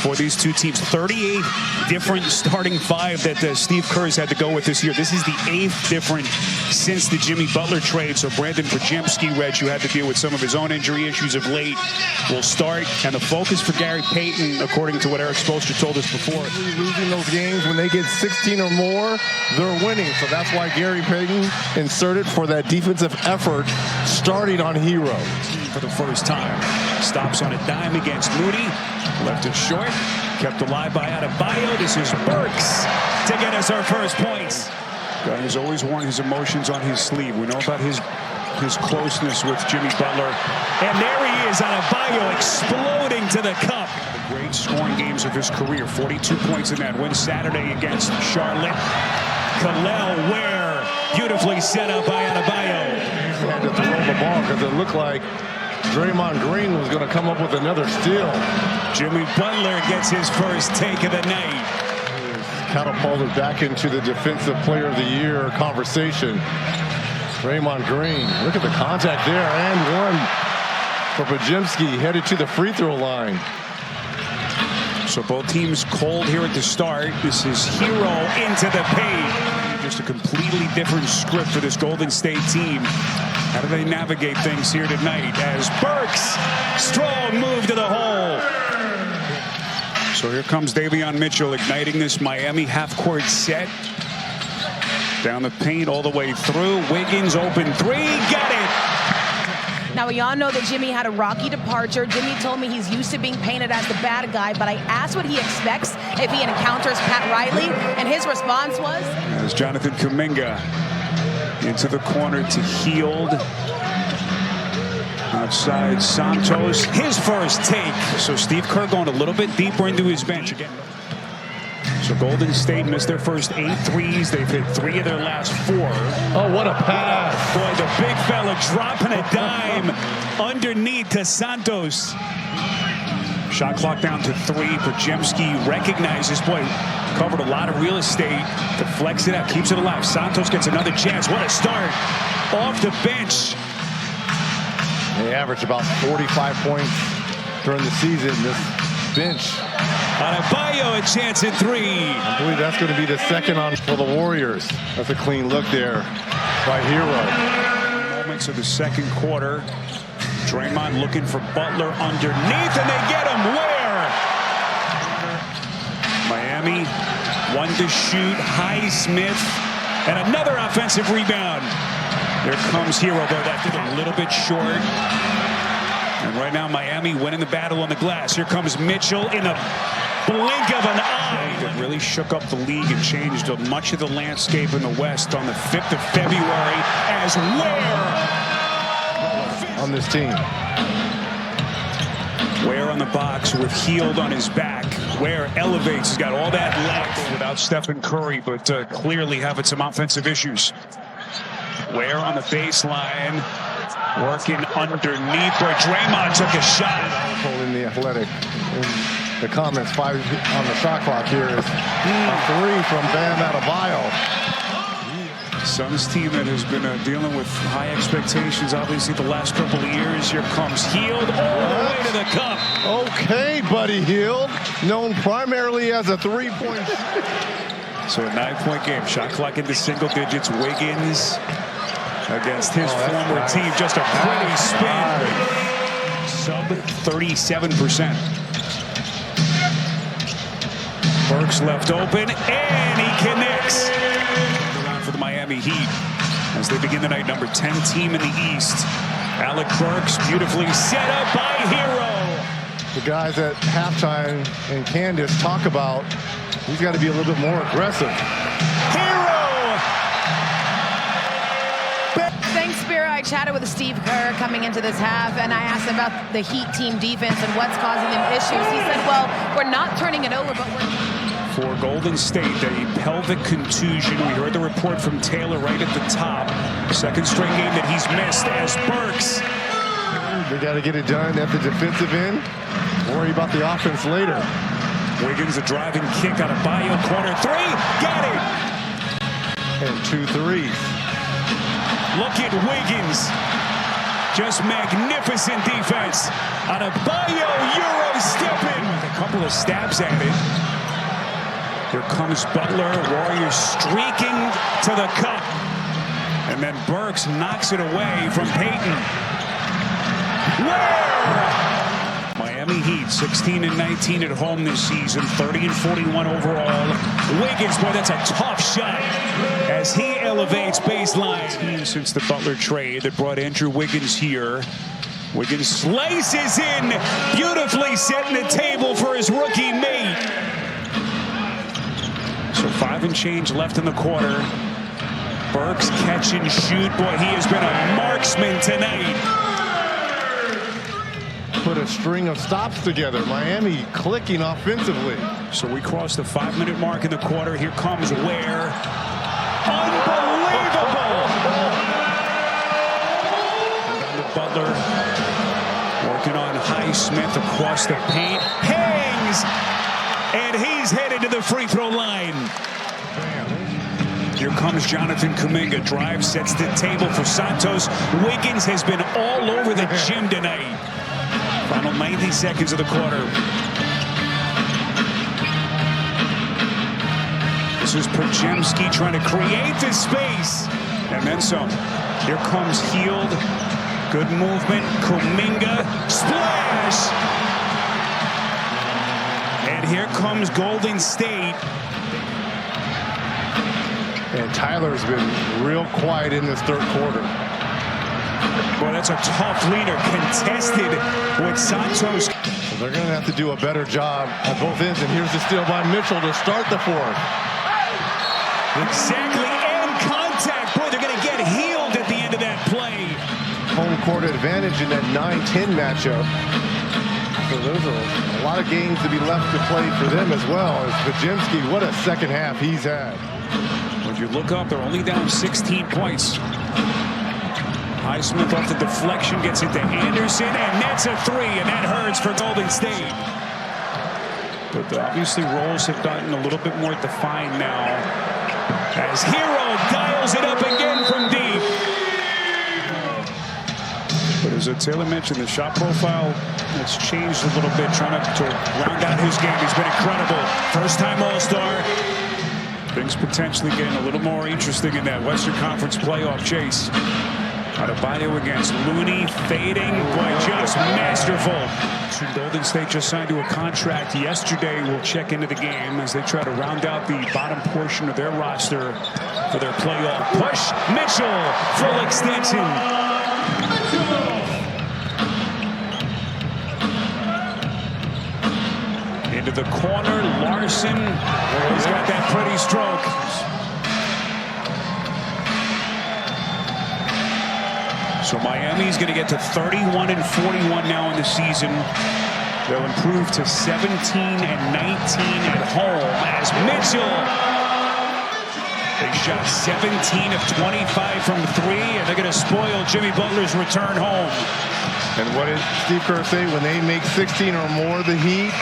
for these two teams. 38 different starting five that Steve Kerr's had to go with this year. This is the 8th different since the Jimmy Butler trade. So Brandon Pajemski, Reg, who had to deal with some of his own injury issues of late, will start. And the focus for Gary Payton, according to what Eric Spoelstra told us before, losing those games when they get 16 or more, they're winning. So that's why Gary Payton inserted for that defensive effort starting on Hero. For the first time. Stops on a dime against Moody. Left it short. Kept alive by Adebayo. This is Burks to get us our first points. Guy who's always worn his emotions on his sleeve. We know about his closeness with Jimmy Butler. And there he is, Adebayo exploding to the cup. The great scoring games of his career. 42 points in that win Saturday against Charlotte. Kalel Ware, beautifully set up by Adebayo. He had to throw the ball because it looked like Draymond Green was going to come up with another steal. Jimmy Butler gets his first take of the night. Catapulted back into the Defensive Player of the Year conversation. Draymond Green, look at the contact there, and one for Pajemski, headed to the free throw line. So both teams cold here at the start. This is Hero into the paint. Just a completely different script for this Golden State team. How do they navigate things here tonight as Burks, strong move to the hole. So here comes Davion Mitchell igniting this Miami half-court set. Down the paint all the way through. Wiggins open three, got it. Now, we all know that Jimmy had a rocky departure. Jimmy told me he's used to being painted as the bad guy, but I asked what he expects if he encounters Pat Riley, and his response was? As Jonathan Kuminga into the corner to Hield. Outside Santos, his first take. So Steve Kerr going a little bit deeper into his bench again. So Golden State missed their first 8 threes. They've hit 3 of their last 4. Oh, what a pass. Boy, the big fella dropping a dime underneath to Santos. Shot clock down to 3. Pajemski recognizes, boy, covered a lot of real estate to flex it out, keeps it alive. Santos gets another chance. What a start. Off the bench. They average about 45 points during the season. This bench. Adebayo, a chance at 3. I believe that's going to be the second on for the Warriors. That's a clean look there by Hero. Moments of the second quarter. Draymond looking for Butler underneath, and they get him. Where? Miami, 1 to shoot. Highsmith, and another offensive rebound. Here comes Hero, but that did a little bit short. And right now, Miami winning the battle on the glass. Here comes Mitchell in a blink of an eye. That really shook up the league and changed much of the landscape in the West on the 5th of February as Ware on this team. Ware on the box with Hield on his back. Ware elevates. He's got all that length without Stephen Curry, but clearly having some offensive issues. Ware on the baseline, working underneath where Draymond took a shot. In the Athletic, in the comments, 5 on the shot clock here is a 3 from Bam Adebayo. Suns team that has been dealing with high expectations, obviously, the last couple of years. Here comes Hield all the way to the cup. Okay, Buddy Hield, known primarily as a 3-point. So a 9-point game. Shot clock into single digits. Wiggins against his former team. Just a pretty spin. Sub 37%. Burks left open, and he connects. For the Miami Heat as they begin the night, number 10 team in the East. Alec Burks beautifully set up by Hero. The guys at halftime and Candace talk about he's got to be a little bit more aggressive. Hero! Thanks, Spira. I chatted with Steve Kerr coming into this half, and I asked about the Heat team defense and what's causing them issues. He said, well, we're not turning it over, but we're... For Golden State, a pelvic contusion. We heard the report from Taylor right at the top. Second straight game that he's missed as Burks. They got to get it done at the defensive end. Worry about the offense later. Wiggins, a driving kick on a Adebayo corner 3. Got it! And 2 threes. Look at Wiggins. Just magnificent defense on Adebayo, Euro stepping. A couple of stabs at it. Here comes Butler. Warriors streaking to the cup. And then Burks knocks it away from Payton. Where? Miami Heat 16-19 at home this season, 30-41 overall. Wiggins, boy, that's a tough shot as he elevates baseline. Since the Butler trade that brought Andrew Wiggins here. Wiggins slices in, beautifully setting the table for his rookie mate. So 5 and change left in the quarter. Burks catch and shoot. Boy, he has been a marksman tonight. Put a string of stops together. Miami clicking offensively. So we crossed the 5-minute mark in the quarter. Here comes Ware. Unbelievable! And down to Butler. Working on Highsmith across the paint. Hangs! And he's headed to the free throw line. Here comes Jonathan Kuminga. Drive, sets the table for Santos. Wiggins has been all over the gym tonight. Final 90 seconds of the quarter. This is Pajemski trying to create this space. And then some. Here comes Hield. Good movement. Kuminga. Splash! And here comes Golden State. And Tyler's been real quiet in this third quarter. Boy, that's a tough leader. Contested with Santos. So they're going to have to do a better job at both ends. And here's the steal by Mitchell to start the fourth. Exactly, and contact. Boy, they're going to get healed at the end of that play. Home court advantage in that 9-10 matchup. So those are a lot of games to be left to play for them as well. As Pajemski, what a second half he's had. If you look up, they're only down 16 points. Highsmith off the deflection, gets it to Anderson, and that's a three, and that hurts for Golden State. But obviously roles have gotten a little bit more defined now as Hero dials it up again from deep. But as Taylor mentioned, the shot profile has changed a little bit, trying to round out his game. He's been incredible. First-time All-Star. Things potentially getting a little more interesting in that Western Conference playoff chase. Adebayo against Looney, fading, boy, just masterful. Golden State just signed to a contract yesterday. We'll check into the game as they try to round out the bottom portion of their roster for their playoff push. Mitchell, full extension. Into the corner, Larson. He's got that pretty stroke. So Miami's going to get to 31-41 now in the season. They'll improve to 17-19 at home as Mitchell. They shot 17 of 25 from 3, and they're going to spoil Jimmy Butler's return home. And what did Steve Kerr say? When they make 16 or more, the Heat,